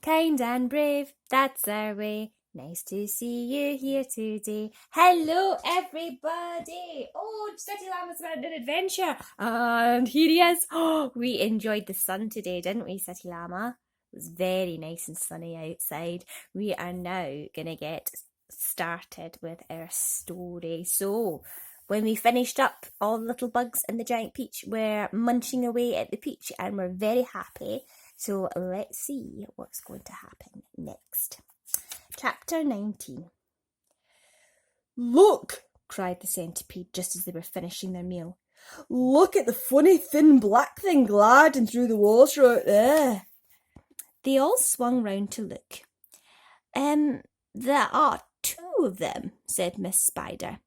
kind and brave, that's our way. Nice to see you here today. Hello, everybody. Oh, City Llama's had an adventure. And here he is. Oh, we enjoyed the sun today, didn't we, City Llama? It was very nice and sunny outside. We are now going to get started with our story. So, when we finished up, all the little bugs and the giant peach were munching away at the peach and we're very happy. So let's see what's going to happen next. Chapter 19. Look, cried the centipede just as they were finishing their meal. Look at the funny thin black thing gliding through the water out there. They all swung round to look. There are 2 of them, said Miss Spider.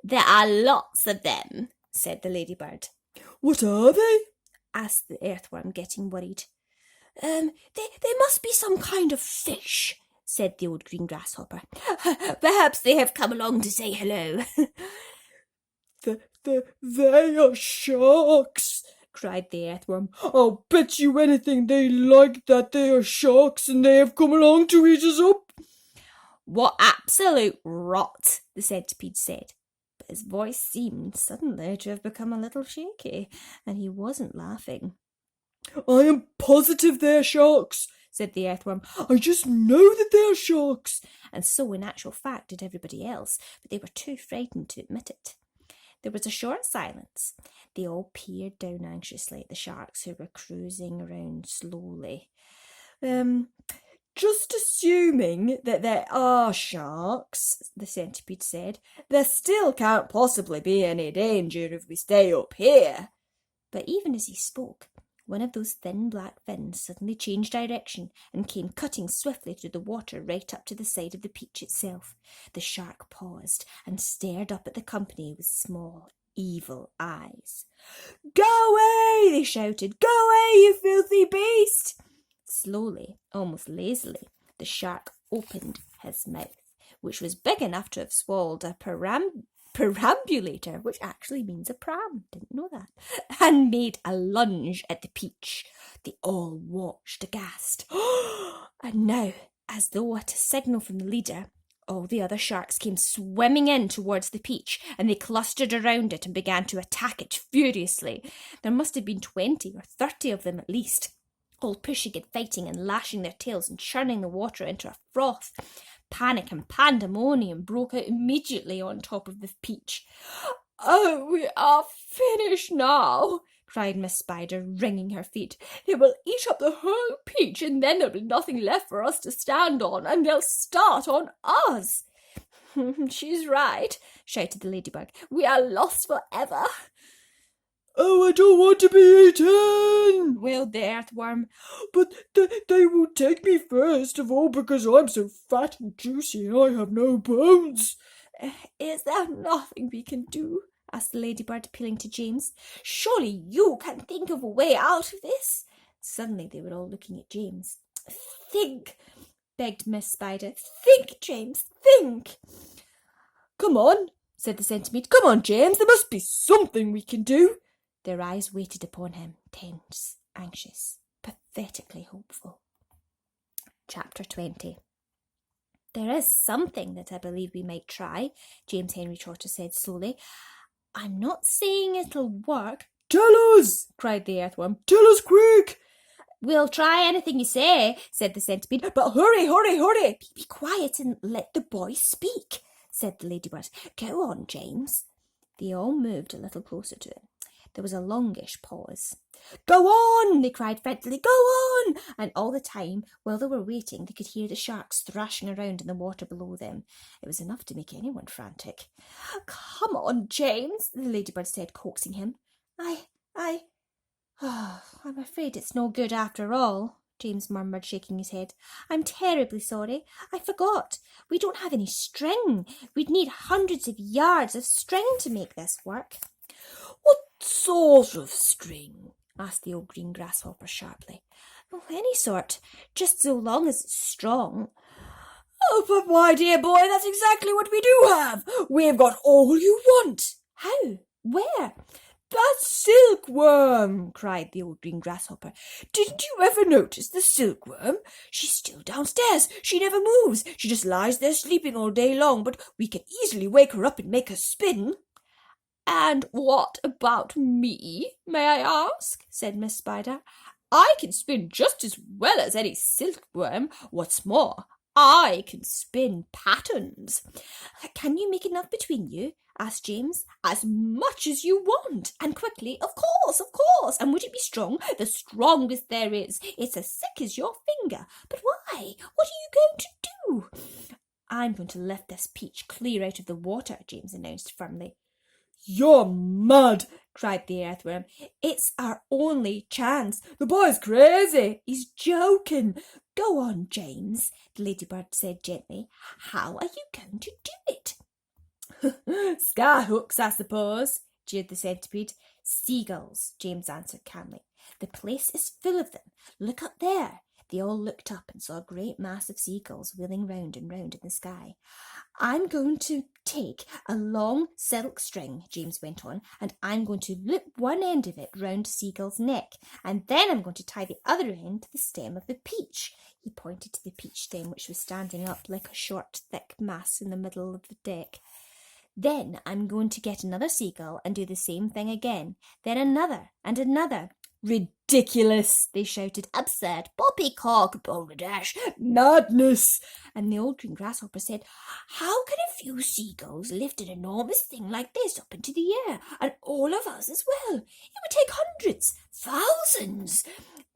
There are lots of them, said the ladybird. What are they? asked the earthworm, getting worried. They must be some kind of fish, said the old green grasshopper. Perhaps they have come along to say hello. They are sharks, cried the earthworm. I'll bet you anything they like that they are sharks and they have come along to eat us up. What absolute rot, the centipede said. But his voice seemed suddenly to have become a little shaky, and he wasn't laughing. I am positive they're sharks, said the earthworm. I just know that they're sharks. And so, in actual fact, did everybody else, but they were too frightened to admit it. There was a short silence. They all peered down anxiously at the sharks who were cruising around slowly. Just assuming that there are sharks, the centipede said, there still can't possibly be any danger if we stay up here. But even as he spoke, one of those thin black fins suddenly changed direction and came cutting swiftly through the water right up to the side of the peach itself. The shark paused and stared up at the company with small, evil eyes. Go away, they shouted. Go away, you filthy beast! Slowly, almost lazily, the shark opened his mouth, which was big enough to have swallowed a perambulator, which actually means a pram, didn't know that, and made a lunge at the peach. They all watched aghast. And now, as though at a signal from the leader, all the other sharks came swimming in towards the peach, and they clustered around it and began to attack it furiously. There must have been 20 or 30 of them at least, all pushing and fighting and lashing their tails and churning the water into a froth. Panic and pandemonium broke out immediately on top of the peach. Oh, we are finished now, cried Miss Spider, wringing her feet. They will eat up the whole peach, and then there'll be nothing left for us to stand on, and they'll start on us. She's right, shouted the ladybug. We are lost forever. Oh, I don't want to be eaten, wailed the earthworm. But they will take me first of all because I'm so fat and juicy and I have no bones. Is there nothing we can do? asked the ladybird, appealing to James. Surely you can think of a way out of this. Suddenly they were all looking at James. Think, begged Miss Spider. Think, James, think. Come on, said the centipede. Come on, James, there must be something we can do. Their eyes waited upon him, tense, anxious, pathetically hopeful. Chapter 20. There is something that I believe we might try, James Henry Trotter said slowly. I'm not saying it'll work. Tell us, cried the earthworm. Tell us quick. We'll try anything you say, said the centipede. But hurry, hurry, hurry. Be quiet and let the boy speak, said the ladybird. Go on, James. They all moved a little closer to him. There was a longish pause. Go on, they cried frantically. Go on! And all the time, while they were waiting, they could hear the sharks thrashing around in the water below them. It was enough to make anyone frantic. Come on, James, the ladybird said, coaxing him. I'm afraid it's no good after all, James murmured, shaking his head. I'm terribly sorry. I forgot. We don't have any string. We'd need hundreds of yards of string to make this work. What sort of string? asked the old green grasshopper sharply. Oh, any sort, just so long as it's strong. Oh, but my dear boy, that's exactly what we do have. We've got all you want. How? Where? "That silkworm!" cried the old green grasshopper. "Didn't you ever notice the silkworm? She's still downstairs. She never moves. She just lies there sleeping all day long, but we can easily wake her up and make her spin." "And what about me, may I ask?" said Miss Spider. "I can spin just as well as any silkworm. What's more, I can spin patterns." "Can you make enough between you?" asked James. "As much as you want, and quickly, of course, of course. And would it be strong? The strongest there is. It's as thick as your finger. But why? What are you going to do?" "I'm going to lift this peach clear out of the water," James announced firmly. "You're mad!" cried the earthworm. "It's our only chance." "The boy's crazy." "He's joking." "Go on, James," the ladybird said gently. "How are you going to do it?" "Skyhooks, I suppose," jeered the centipede. "Seagulls," James answered calmly. "The place is full of them. Look up there." They all looked up and saw a great mass of seagulls wheeling round and round in the sky. "I'm going to take a long silk string," James went on, "and I'm going to loop one end of it round a seagull's neck, and then I'm going to tie the other end to the stem of the peach." He pointed to the peach stem, which was standing up like a short, thick mass in the middle of the deck. "Then I'm going to get another seagull and do the same thing again. Then another and another." "Ridiculous!" they shouted. "Absurd! Poppycock! Balderdash! "Madness!" And the old green grasshopper said, "How can a few seagulls lift an enormous thing like this up into the air, and all of us as well? It would take hundreds, thousands."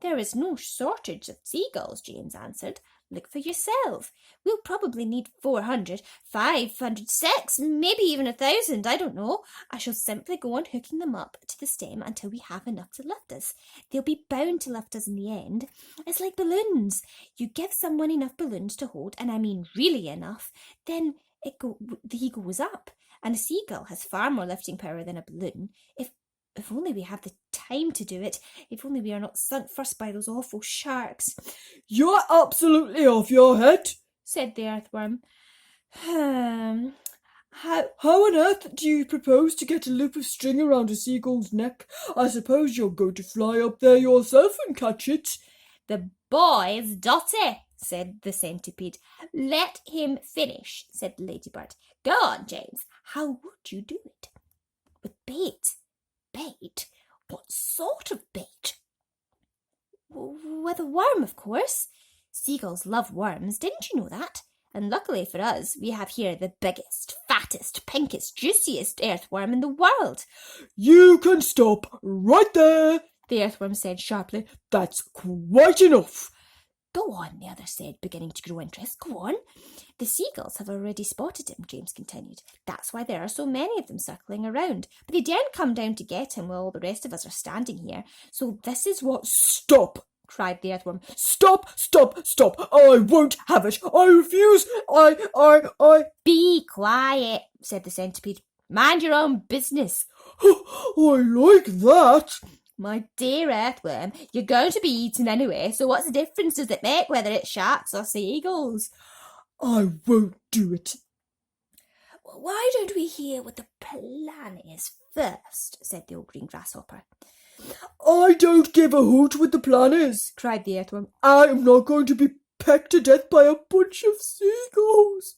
"There is no shortage of seagulls," James answered. "Look for yourself. We'll probably need 400, 500, 600, maybe even 1,000. I don't know. I shall simply go on hooking them up to the stem until we have enough to lift us. They'll be bound to lift us in the end. It's like balloons. You give someone enough balloons to hold, and I mean really enough, then he goes up. And a seagull has far more lifting power than a balloon. If only we have the time to do it. If only we are not sunk first by those awful sharks." "You're absolutely off your head," said the earthworm. How on earth do you propose to get a loop of string around a seagull's neck? I suppose you're going to fly up there yourself and catch it." "The boy's dotty," said the centipede. "Let him finish," said the ladybird. "Go on, James. How would you do it?" "With bait." "Bait? What sort of bait?" "With a worm, of course. Seagulls love worms. Didn't you know that? And luckily for us, we have here the biggest, fattest, pinkest, juiciest earthworm in the world." "You can stop right there," the earthworm said sharply. "That's quite enough." "Go on," the other said, beginning to grow interest. "Go on." "The seagulls have already spotted him," James continued. "That's why there are so many of them circling around. But they daren't come down to get him while all the rest of us are standing here. So this is what—" "Stop!" cried the earthworm. "Stop, stop, stop! I won't have it! I refuse! I... "Be quiet," said the centipede. "Mind your own business." I like that." "My dear earthworm, you're going to be eaten anyway, so what's the difference does it make whether it's sharks or seagulls?" "I won't do it." "Well, why don't we hear what the plan is first?" said the old green grasshopper. "I don't give a hoot what the plan is," cried the earthworm. "I am not going to be pecked to death by a bunch of seagulls."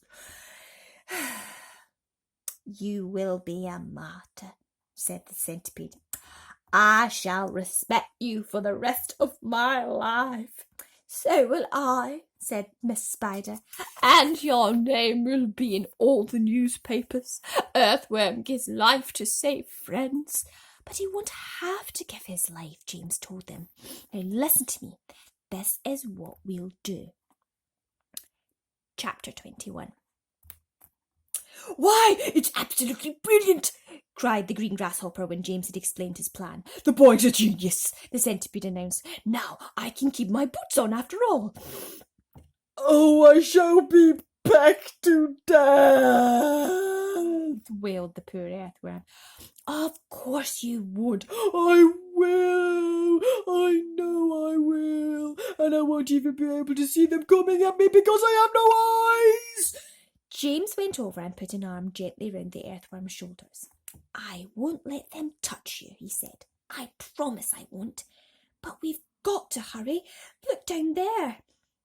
"You will be a martyr," said the centipede. "I shall respect you for the rest of my life." "So will I," said Miss Spider. "And your name will be in all the newspapers. Earthworm gives life to save friends." "But he won't have to give his life," James told them. "Now listen to me. This is what we'll do." Chapter 21. "Why, it's absolutely brilliant!" cried the green grasshopper when James had explained his plan. "The boy's a genius," the centipede announced. "Now I can keep my boots on after all." "Oh, I shall be pecked to death," wailed the poor earthworm. "Of course you would." "I will. I know I will. And I won't even be able to see them coming at me because I have no eyes." James went over and put an arm gently round the earthworm's shoulders. I won't let them touch you, he said. I promise I won't. But we've got to hurry. Look down there.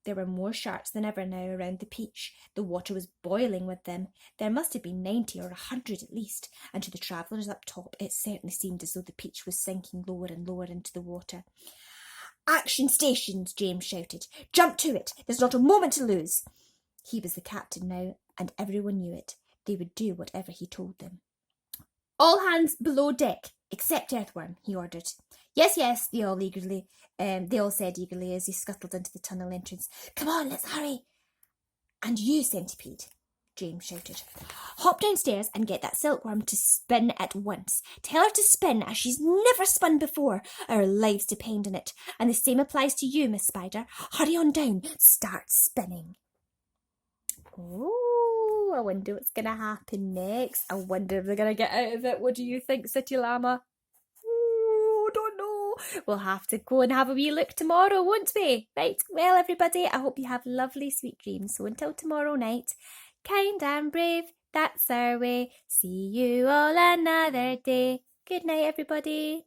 There were more sharks than ever now around the peach. The water was boiling with them. There must have been 90 or 100 at least, and to the travellers up top it certainly seemed as though the peach was sinking lower and lower into the water. Action stations, James shouted. Jump to it. There's not a moment to lose. He was the captain now, and everyone knew it. They would do whatever he told them. All hands below deck, except Earthworm, he ordered. Yes, yes, they all said eagerly as he scuttled into the tunnel entrance. Come on, let's hurry. And you, Centipede, James shouted. Hop downstairs and get that silkworm to spin at once. Tell her to spin as she's never spun before. Our lives depend on it. And the same applies to you, Miss Spider. Hurry on down. Start spinning. Oh, I wonder what's going to happen next. I wonder if they're going to get out of it. What do you think, City Llama? Oh, don't know. We'll have to go and have a wee look tomorrow, won't we? Right, well, everybody, I hope you have lovely, sweet dreams. So until tomorrow night, kind and brave, that's our way. See you all another day. Good night, everybody.